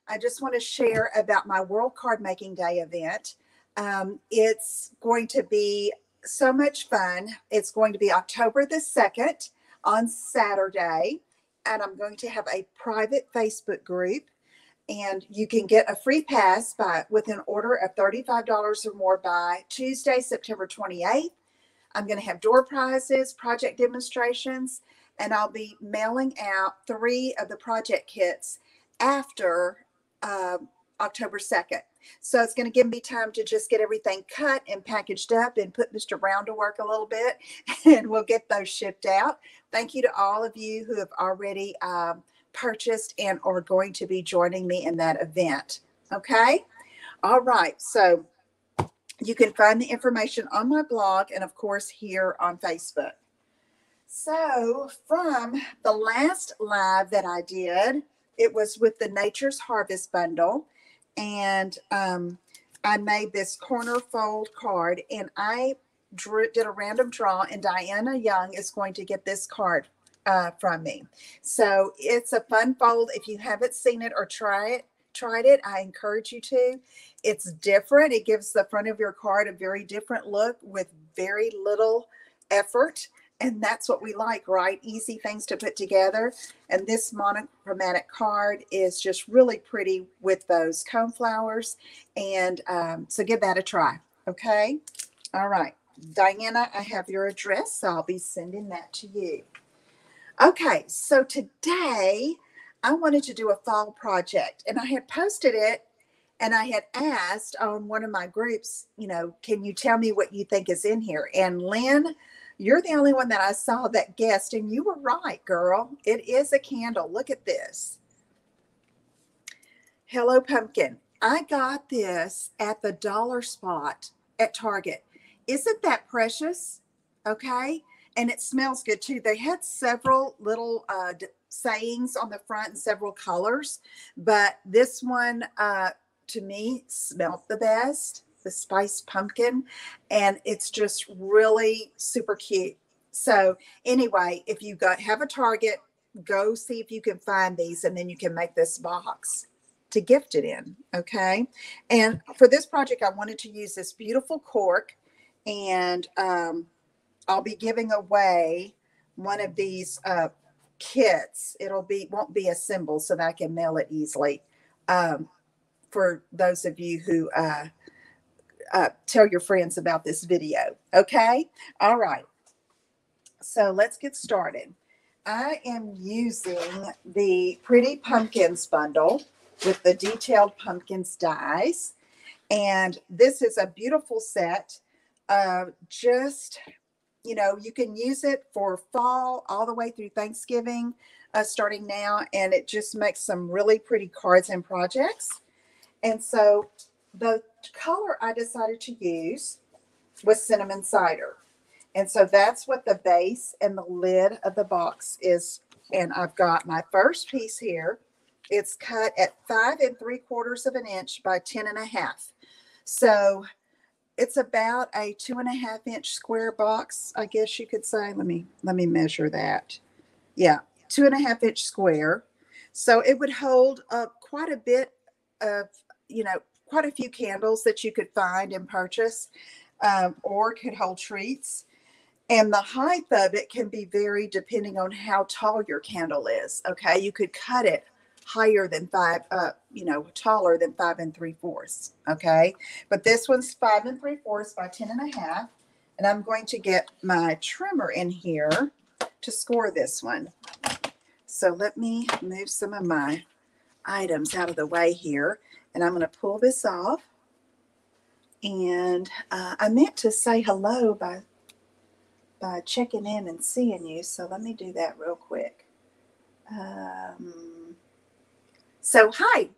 I just want to share about my World Card Making Day event. It's going to be so much fun. It's going to be October the 2nd on Saturday, and I'm going to have a private Facebook group. And you can get a free pass with an order of $35 or more by Tuesday, September 28th. I'm going to have door prizes, project demonstrations, and I'll be mailing out 3 of the project kits after October 2nd. So it's going to give me time to just get everything cut and packaged up and put Mr. Brown to work a little bit, and we'll get those shipped out. Thank you to all of you who have already purchased and are going to be joining me in that event. Okay? All right. So you can find the information on my blog and, of course, here on Facebook. So from the last live that I did, it was with the Nature's Harvest bundle. And I made this corner fold card, and I did a random draw, and Diana Young is going to get this card from me. So it's a fun fold. If you haven't seen it or tried it, I encourage you to. It's different. It gives the front of your card a very different look with very little effort. And that's what we like, right? Easy things to put together. And this monochromatic card is just really pretty with those cone flowers. And so give that a try. Okay. All right. Diana, I have your address, so I'll be sending that to you. Okay. So today I wanted to do a fall project, and I had posted it, and I had asked on one of my groups, can you tell me what you think is in here? And Lynn, you're the only one that I saw that guessed, and you were right, girl. It is a candle. Look at this. Hello Pumpkin. I got this at the dollar spot at Target. Isn't that precious? Okay. And it smells good too. They had several little sayings on the front in several colors, but this one to me smelled the best. The spiced pumpkin, and it's just really super cute. So anyway, if you have a Target, go see if you can find these, and then you can make this box to gift it in. Okay. And for this project, I wanted to use this beautiful cork, and I'll be giving away one of these kits. Won't be a symbol, so that I can mail it easily for those of you who tell your friends about this video. Okay. All right. So let's get started. I am using the Pretty Pumpkins bundle with the Detailed Pumpkins dies. And this is a beautiful set. You can use it for fall all the way through Thanksgiving, starting now. And it just makes some really pretty cards and projects. And so the color I decided to use was cinnamon cider. And so that's what the base and the lid of the box is. And I've got my first piece here. It's cut at 5 3/4 inches by 10 1/2. So it's about a 2.5 inch square box, I guess you could say. Let me measure that. Yeah, 2.5 inch square. So it would hold quite a bit of, quite a few candles that you could find and purchase, or could hold treats. And the height of it can be varied depending on how tall your candle is. Okay, you could cut it higher than taller than 5 3/4. Okay, but this one's 5 3/4 by 10 1/2. And I'm going to get my trimmer in here to score this one. So let me move some of my items out of the way here. And I'm going to pull this off. And I meant to say hello by checking in and seeing you. So let me do that real quick. So hi,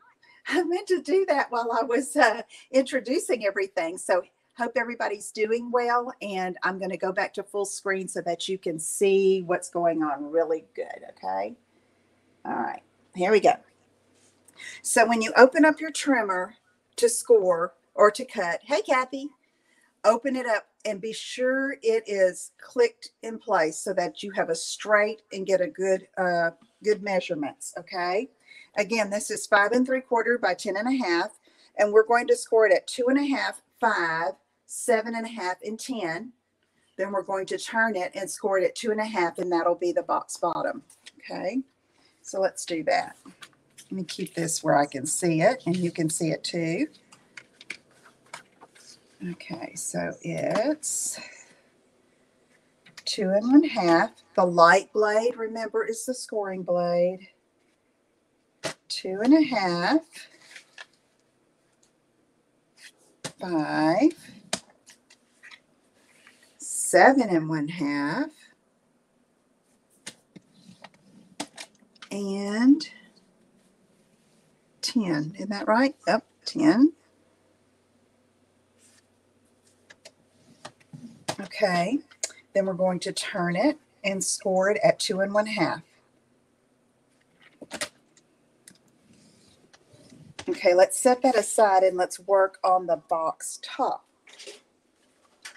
I meant to do that while I was introducing everything. So hope everybody's doing well. And I'm going to go back to full screen so that you can see what's going on really good. Okay. All right, here we go. So when you open up your trimmer to score or to cut, hey, Kathy, open it up and be sure it is clicked in place so that you have a straight and get a good measurements. Okay. Again, this is 5 3/4 by 10 1/2, and we're going to score it at 2 1/2, 5, 7 1/2, and 10. Then we're going to turn it and score it at 2 1/2, and that'll be the box bottom. Okay, so let's do that. Let me keep this where I can see it, and you can see it too. Okay, so it's 2 1/2. The light blade, remember, is the scoring blade. 2 1/2, 5, 7 1/2, and 10. Isn't that right? Yep, 10. Okay, then we're going to turn it and score it at 2 1/2. Okay, let's set that aside and let's work on the box top.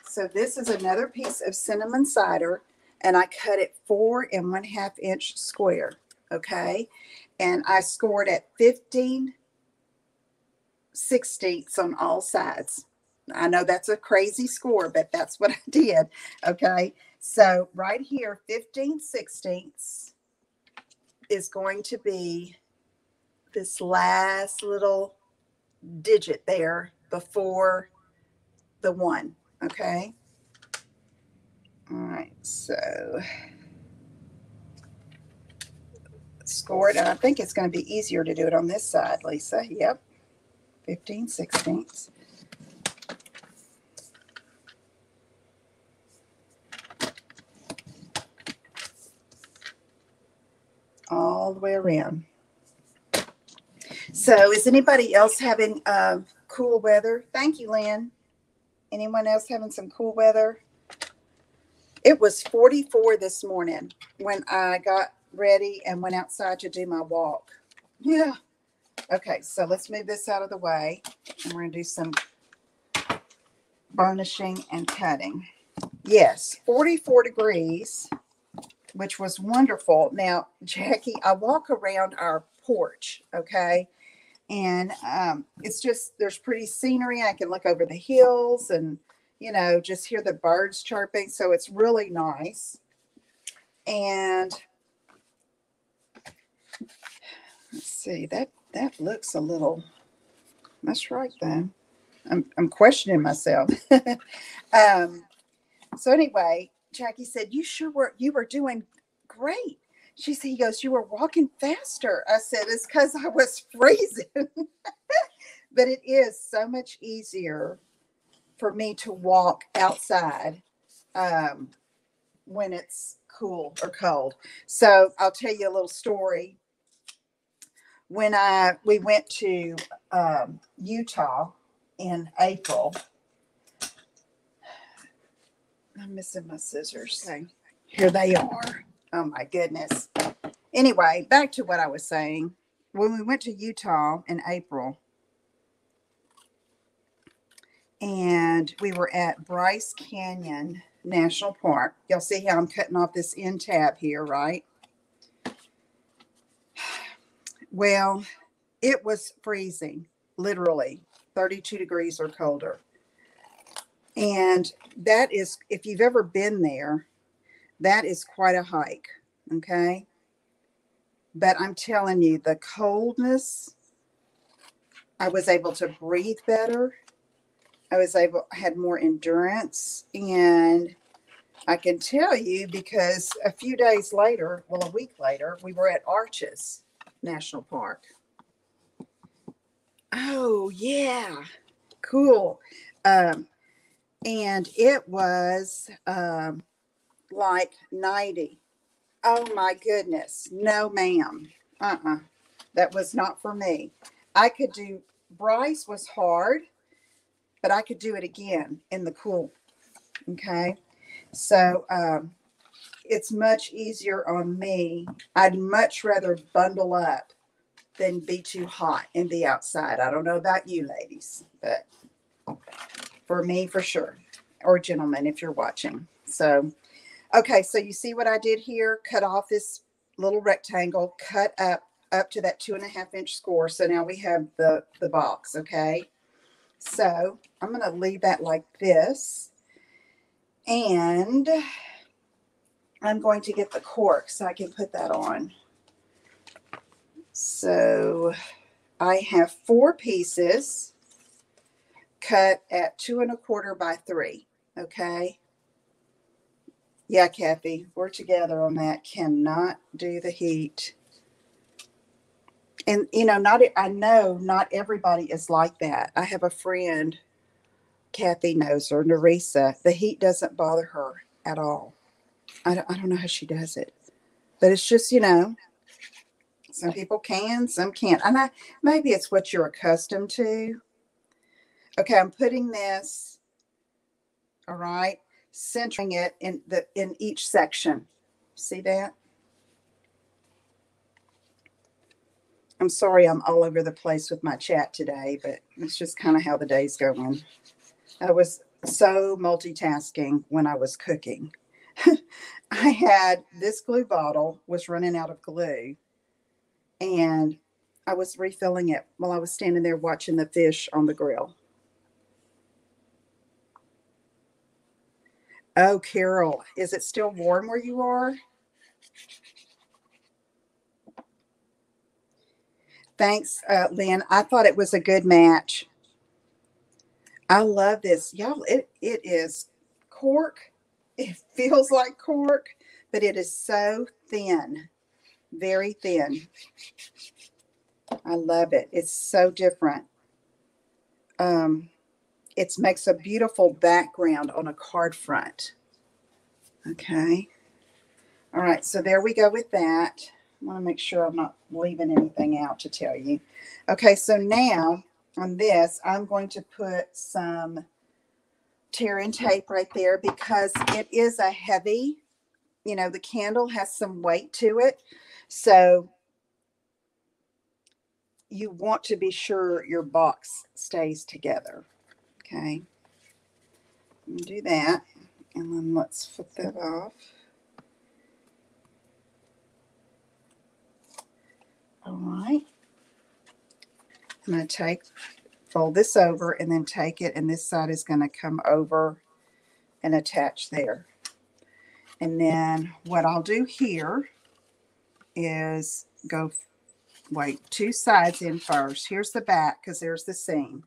So this is another piece of cinnamon cider, and I cut it 4 1/2 inch square. Okay, and I scored at 15/16 on all sides. I know that's a crazy score, but that's what I did. Okay, so right here, 15/16 is going to be this last little digit there before the 1. Okay, all right, so score it, and I think it's going to be easier to do it on this side, Lisa. Yep, 15/16. All the way around. So is anybody else having cool weather? Thank you, Lynn. Anyone else having some cool weather? It was 44 this morning when I got ready and went outside to do my walk. Yeah. Okay, so let's move this out of the way, and we're going to do some burnishing and cutting. Yes, 44 degrees, which was wonderful. Now, Jackie, I walk around our porch, okay? And it's just, there's pretty scenery. I can look over the hills and, you know, just hear the birds chirping. So it's really nice. And let's see, that looks a little, that's right then. I'm questioning myself. So anyway, Jackie said, you were doing great. He goes, you were walking faster. I said, it's because I was freezing. But it is so much easier for me to walk outside when it's cool or cold. So I'll tell you a little story. When we went to Utah in April, I'm missing my scissors. Okay, here they are. Oh my goodness. Anyway, back to what I was saying. When we went to Utah in April, and we were at Bryce Canyon National Park. Y'all see how I'm cutting off this end tab here, right? Well, it was freezing, literally 32 degrees or colder. And that is, if you've ever been there, that is quite a hike, okay? But I'm telling you, the coldness, I was able to breathe better. I had more endurance. And I can tell you, because a few days later, well, a week later, we were at Arches National Park. Oh, yeah. Cool. And it was like 90. Oh my goodness. No, ma'am. That was not for me. Bryce was hard, but I could do it again in the cool. Okay. So it's much easier on me. I'd much rather bundle up than be too hot and be outside. I don't know about you ladies, but for me, for sure. Or gentlemen, if you're watching. So okay, so you see what I did here? Cut off this little rectangle, cut up up to that 2.5-inch score. So now we have the box, okay? So I'm going to leave that like this. And I'm going to get the cork so I can put that on. So I have 4 pieces cut at 2 1/4 by 3. Okay. Yeah, Kathy, we're together on that. Cannot do the heat. And you know, I know not everybody is like that. I have a friend, Kathy knows her, Nerissa. The heat doesn't bother her at all. I don't know how she does it, but it's just, you know, some people can, some can't. And maybe it's what you're accustomed to. Okay, I'm putting this, all right, centering it in each section. See that? I'm sorry I'm all over the place with my chat today, but it's just kind of how the day's going. I was so multitasking when I was cooking. I had this glue bottle was running out of glue, and I was refilling it while I was standing there watching the fish on the grill. Oh, Carol, is it still warm where you are? Thanks, Lynn. I thought it was a good match. I love this. Y'all, it is cork. It feels like cork, but it is so thin, very thin. I love it. It's so different. It makes a beautiful background on a card front. Okay. All right. So there we go with that. I want to make sure I'm not leaving anything out to tell you. Okay. So now on this, I'm going to put some tear-in tape right there because it is a heavy, you know, the candle has some weight to it. So you want to be sure your box stays together. Okay. Do that. And then let's flip that off. All right. I'm going to fold this over and then take it, and this side is going to come over and attach there. And then what I'll do here is wait, 2 sides in first. Here's the back because there's the seam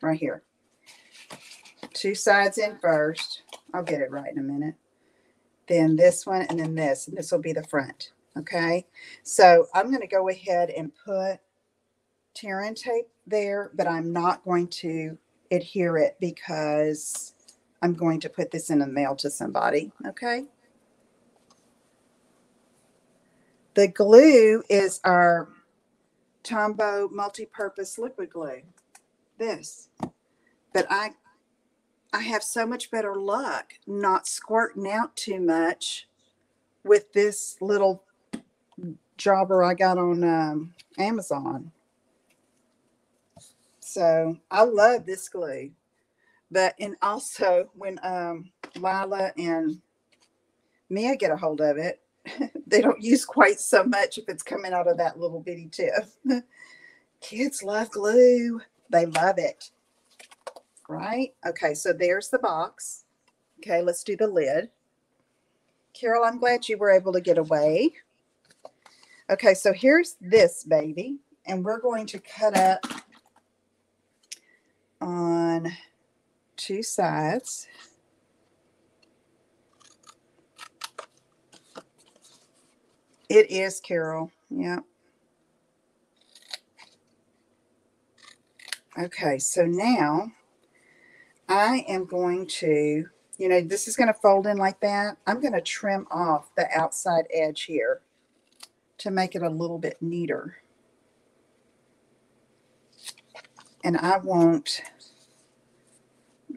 right here. 2 sides in first. I'll get it right in a minute. Then this one and then this, and this will be the front. Okay. So I'm going to go ahead and put tear-in tape there, but I'm not going to adhere it because I'm going to put this in the mail to somebody. Okay. The glue is our Tombow multi-purpose liquid glue. This. But I have so much better luck not squirting out too much with this little jobber I got on Amazon. So I love this glue. And also when Lila and Mia get a hold of it, they don't use quite so much if it's coming out of that little bitty tip. Kids love glue. They love it. Right? Okay, so there's the box. Okay, let's do the lid. Carol, I'm glad you were able to get away. Okay, so here's this baby, and we're going to cut up on 2 sides. It is, Carol. Yeah. Okay, so now I am going to, you know, this is going to fold in like that. I'm going to trim off the outside edge here to make it a little bit neater. And I won't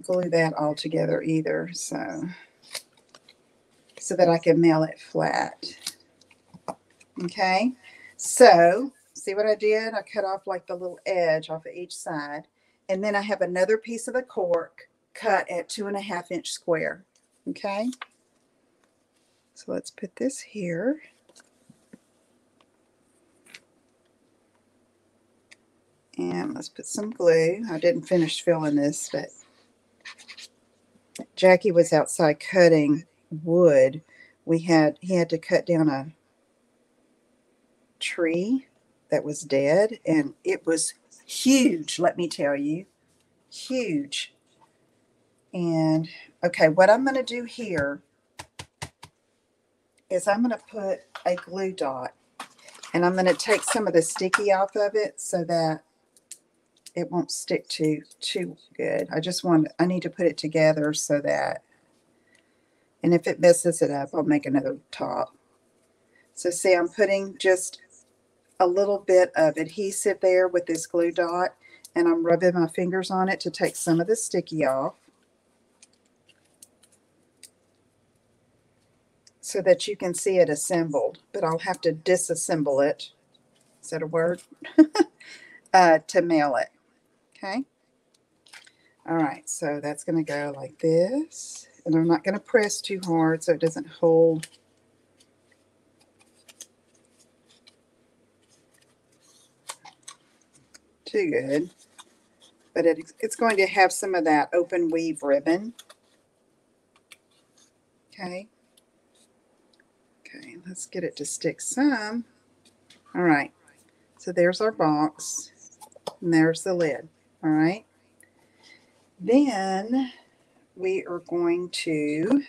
glue that all together either, so that I can mail it flat. Okay, so see what I did? I cut off like the little edge off of each side, and then I have another piece of the cork cut at 2.5-inch square. Okay, so let's put this here. And let's put some glue. I didn't finish filling this, but Jackie was outside cutting wood. He had to cut down a tree that was dead, and it was huge, let me tell you. Huge. And okay, what I'm going to do here is I'm going to put a glue dot, and I'm going to take some of the sticky off of it so that it won't stick too good. I need to put it together so that, and if it messes it up, I'll make another top. So see, I'm putting just a little bit of adhesive there with this glue dot, and I'm rubbing my fingers on it to take some of the sticky off so that you can see it assembled, but I'll have to disassemble it. Is that a word? To mail it. Okay. All right, so that's going to go like this, and I'm not going to press too hard so it doesn't hold. Too good, but it's going to have some of that open weave ribbon. Okay. Okay, let's get it to stick some. All right, so there's our box, and there's the lid. All right. Then we are going to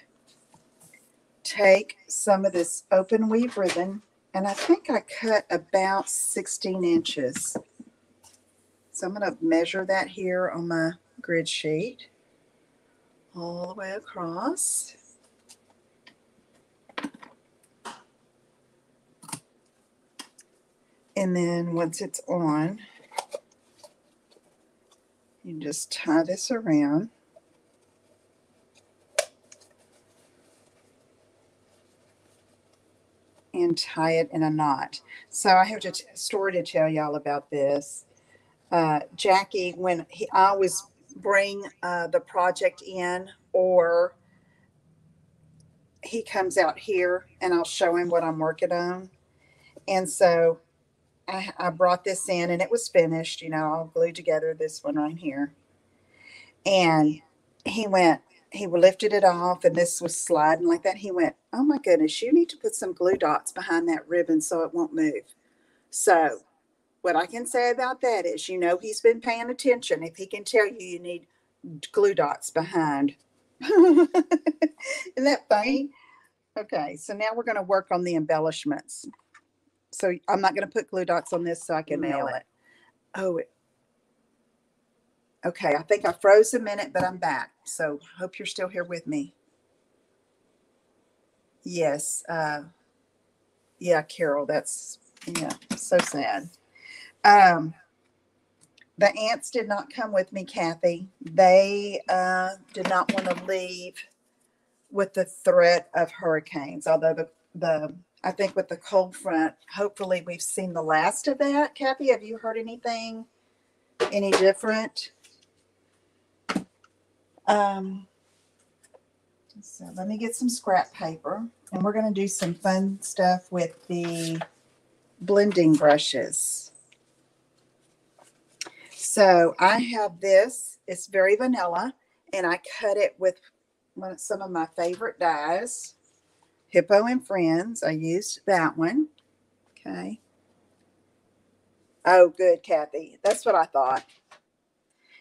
take some of this open weave ribbon, and I think I cut about 16 inches. So I'm going to measure that here on my grid sheet all the way across. And then once it's on, you just tie this around. And tie it in a knot. So I have a story to tell y'all about this. Jackie, I always bring the project in, or he comes out here and I'll show him what I'm working on. And so I brought this in, and it was finished. You know, I'll glue together this one right here. And he lifted it off, and this was sliding like that. He went, "Oh my goodness, you need to put some glue dots behind that ribbon so it won't move." So what I can say about that is, you know, he's been paying attention if he can tell you you need glue dots behind. Isn't that funny? Okay, so now we're going to work on the embellishments. So I'm not going to put glue dots on this so I can nail it. Oh, okay. I think I froze a minute, but I'm back. So hope you're still here with me. Yes. Yeah, Carol, that's, yeah, so sad. The ants did not come with me, Kathy. They did not want to leave with the threat of hurricanes, although I think with the cold front, hopefully we've seen the last of that. Kathy, have you heard anything any different? So let me get some scrap paper, and we're going to do some fun stuff with the blending brushes. So I have this. It's very vanilla, and I cut it with some of my favorite dyes. Hippo and Friends. I used that one. Okay. Oh, good, Kathy. That's what I thought.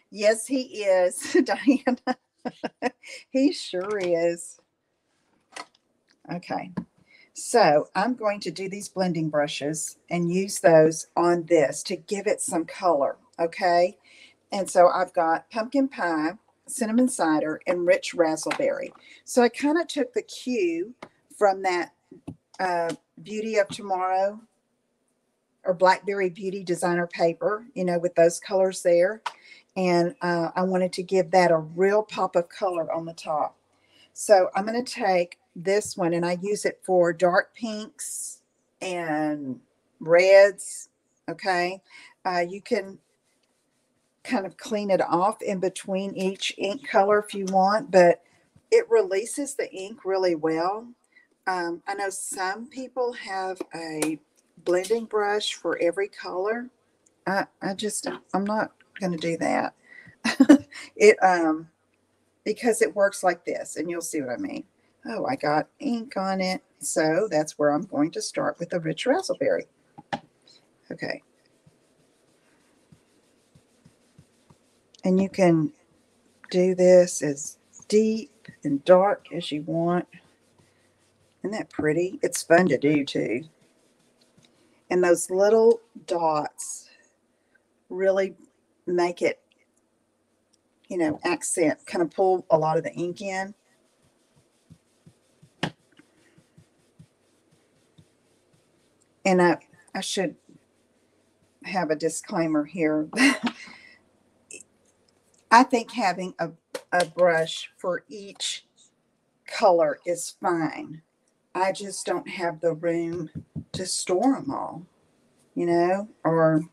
Yes, he is, Diana. He sure is. Okay. So I'm going to do these blending brushes and use those on this to give it some color. Okay. And so I've got pumpkin pie, cinnamon cider, and rich raspberry. So I kind of took the cue from that Beauty of Tomorrow or Blackberry Beauty designer paper, you know, with those colors there. And I wanted to give that a real pop of color on the top. So I'm going to take this one, and I use it for dark pinks and reds. Okay. You can kind of clean it off in between each ink color if you want, but it releases the ink really well. I know some people have a blending brush for every color. I'm not going to do that. It, because it works like this, and you'll see what I mean. Oh, I got ink on it. So that's where I'm going to start with the rich raspberry. Okay. And you can do this as deep and dark as you want. Isn't that pretty? It's fun to do too. And those little dots really make it, you know, accent, kind of pull a lot of the ink in. And I should have a disclaimer here. I think having a brush for each color is fine. I just don't have the room to store them all, you know, or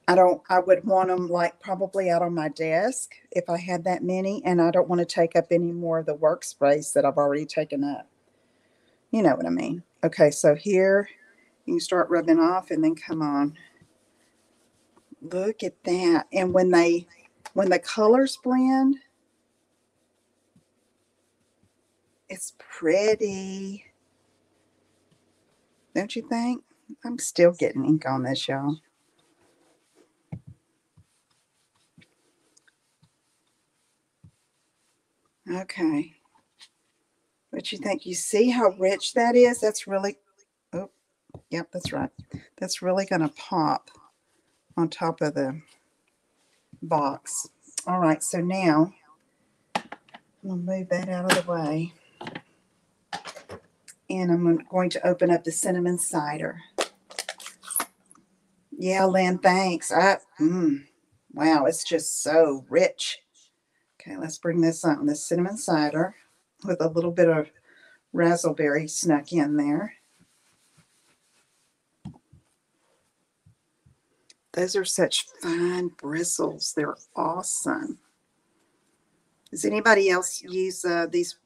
I would want them like probably out on my desk if I had that many, and I don't want to take up any more of the workspace that I've already taken up. You know what I mean? Okay, so here you can start rubbing off and then come on. Look at that. And when the colors blend, it's pretty. Don't you think? I'm still getting ink on this, y'all. Okay. What you think? You see how rich that is? That's really, oh, yep, that's right. That's really going to pop on top of the box. All right, so now I'm going to move that out of the way. And I'm going to open up the cinnamon cider. Yeah, Lynn, thanks. Wow, it's just so rich. Okay, let's bring this on. The cinnamon cider with a little bit of raspberry snuck in there. Those are such fine bristles. They're awesome. Does anybody else use these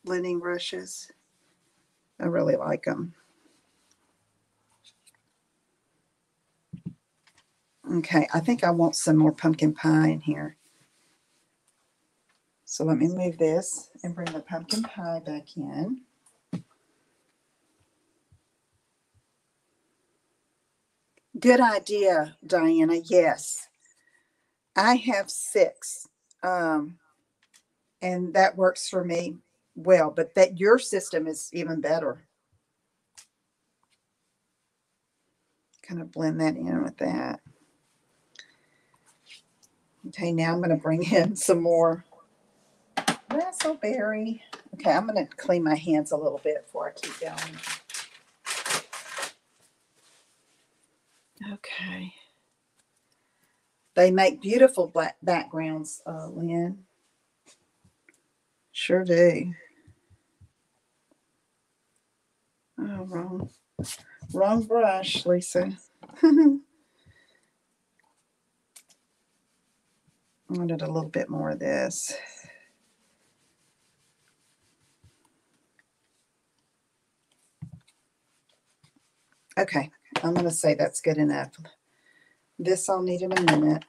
blending brushes? I really like them. Okay, I think I want some more pumpkin pie in here. So let me move this and bring the pumpkin pie back in. Good idea, Diana. Yes. I have 6. And that works for me well, but that your system is even better. Kind of blend that in with that. Okay, now I'm going to bring in some more raspberry. Okay, I'm going to clean my hands a little bit before I keep going. Okay. They make beautiful black backgrounds, Lynn. Sure do. Oh, wrong brush, Lisa. I wanted a little bit more of this. Okay, I'm going to say that's good enough. This I'll need in a minute.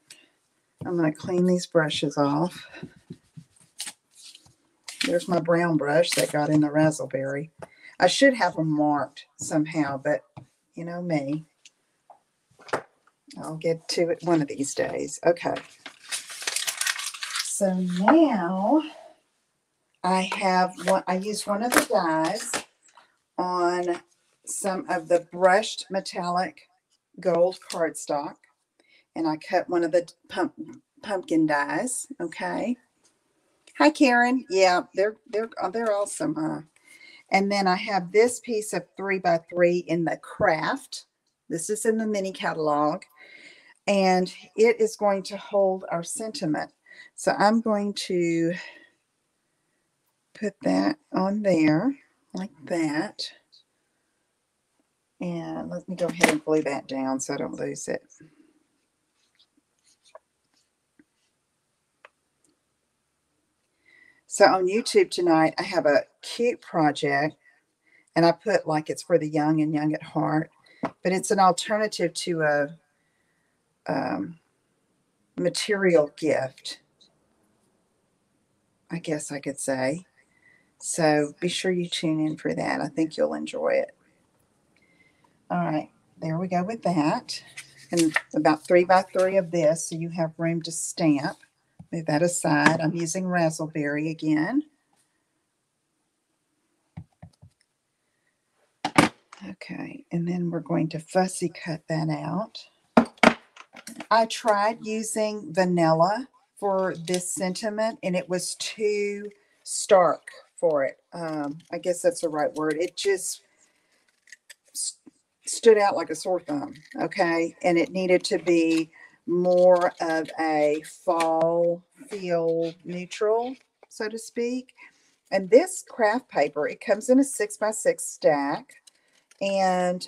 I'm going to clean these brushes off. There's my brown brush that got in the raspberry. I should have them marked somehow, but you know me. I'll get to it one of these days. Okay. So now I used one of the dies on some of the brushed metallic gold cardstock, and I cut one of the pumpkin dies. Okay. Hi, Karen. Yeah, they're awesome, huh? And then I have this piece of 3x3 in the craft. This is in the mini catalog, and it is going to hold our sentiment. So I'm going to put that on there like that. And let me go ahead and glue that down so I don't lose it. So on YouTube tonight, I have a cute project, and I put like it's for the young and young at heart, but it's an alternative to material gift, I guess I could say. So be sure you tune in for that. I think you'll enjoy it. All right, there we go with that. And about 3 by 3 of this, so you have room to stamp. Move that aside. I'm using raspberry again. Okay, and then we're going to fussy cut that out. I tried using vanilla for this sentiment, and it was too stark for it. I guess that's the right word. It just stood out like a sore thumb, okay? And it needed to be more of a fall feel neutral, so to speak. And this craft paper, it comes in a 6 by 6 stack, and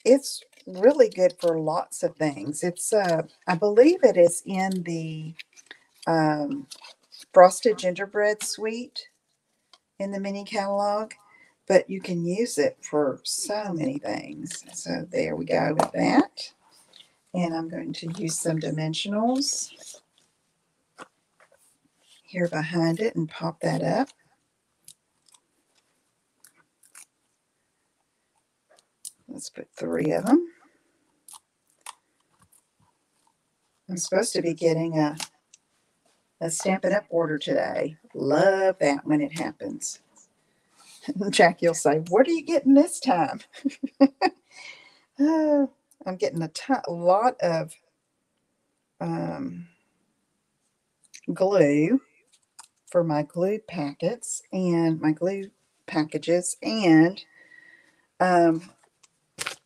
it's really good for lots of things. It's I believe it is in the frosted gingerbread suite in the mini catalog, but you can use it for so many things. So there we go with that. And I'm going to use some dimensionals here behind it and pop that up. Let's put 3 of them. I'm supposed to be getting a Stampin' Up order today. Love that when it happens. Jack, you'll say, what are you getting this time? I'm getting a lot of glue for my glue packets and my glue packages, and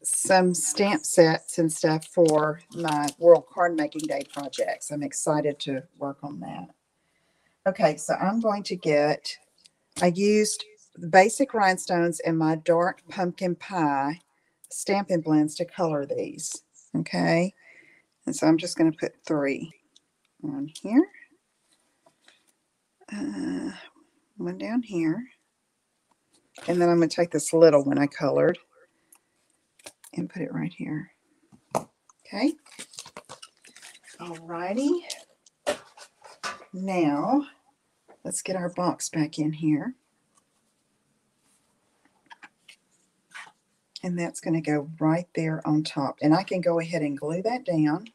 some stamp sets and stuff for my World Card Making Day projects. I'm excited to work on that. Okay, so I'm going to get, I used the basic rhinestones and my dark pumpkin pie Stampin' blends to color these. Okay, and so I'm just going to put 3 on here. One down here. And then I'm going to take this little one I colored and put it right here. Okay. Alrighty. Now, let's get our box back in here. And that's going to go right there on top. And I can go ahead and glue that down,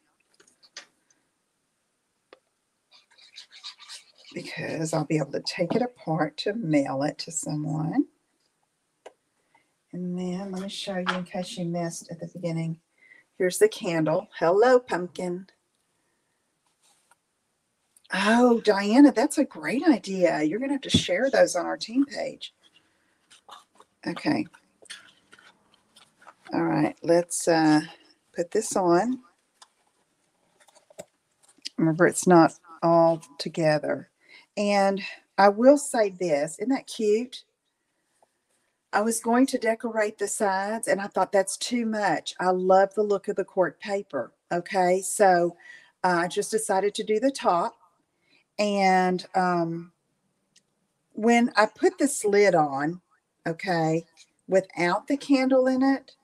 because I'll be able to take it apart to mail it to someone. And then let me show you in case you missed at the beginning. Here's the candle. Hello, pumpkin. Oh, Diana, that's a great idea. You're going to have to share those on our team page. Okay. All right, let's put this on. Remember, it's not all together. And I will say this, isn't that cute? I was going to decorate the sides, and I thought that's too much. I love the look of the cork paper. Okay, so I just decided to do the top. And when I put this lid on, okay, without the candle in it,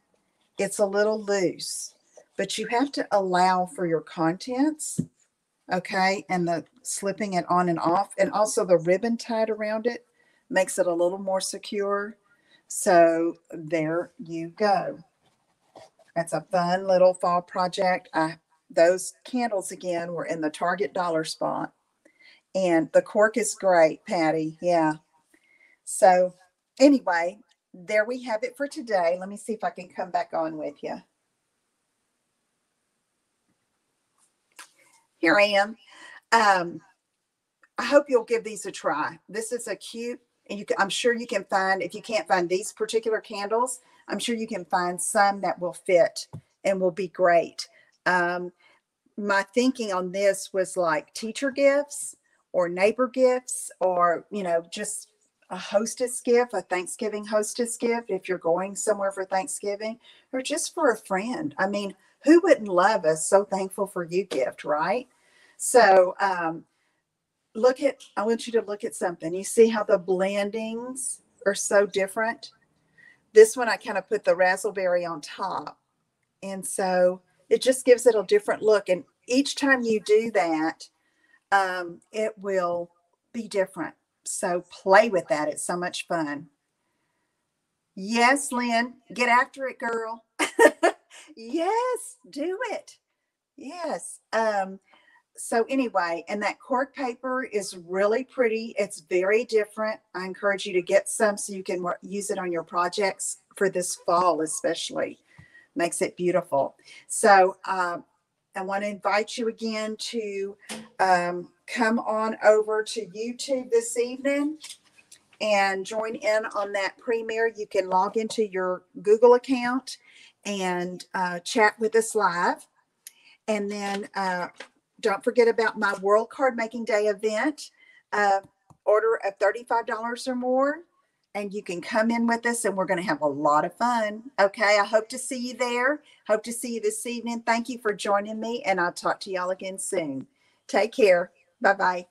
it's a little loose, but you have to allow for your contents, okay, and the slipping it on and off, and also the ribbon tied around it makes it a little more secure. So there you go. That's a fun little fall project. Those candles again were in the Target dollar spot, and the cork is great, Patty. Yeah. So anyway, there we have it for today. Let me see if I can come back on with you. Here I am. I hope you'll give these a try. This is a cute, and I'm sure you can find, if you can't find these particular candles, I'm sure you can find some that will fit and will be great. My thinking on this was like teacher gifts or neighbor gifts, or, you know, just a hostess gift, a Thanksgiving hostess gift, if you're going somewhere for Thanksgiving, or just for a friend. I mean, who wouldn't love a so thankful for you gift, right? So I want you to look at something. You see how the blendings are so different? This one, I kind of put the raspberry on top. And so It just gives it a different look. And each time you do that, it will be different. So play with that. It's so much fun. Yes, Lynn, get after it, girl. Yes, do it. Yes. So anyway, and that cork paper is really pretty. It's very different. I encourage you to get some so you can use it on your projects for this fall, especially. Makes it beautiful. So I want to invite you again to come on over to YouTube this evening and join in on that premiere. You can log into your Google account and chat with us live. And then don't forget about my World Card Making Day event. Order of $35 or more, and you can come in with us, and we're going to have a lot of fun. Okay, I hope to see you there. Hope to see you this evening. Thank you for joining me, and I'll talk to y'all again soon. Take care. Bye-bye.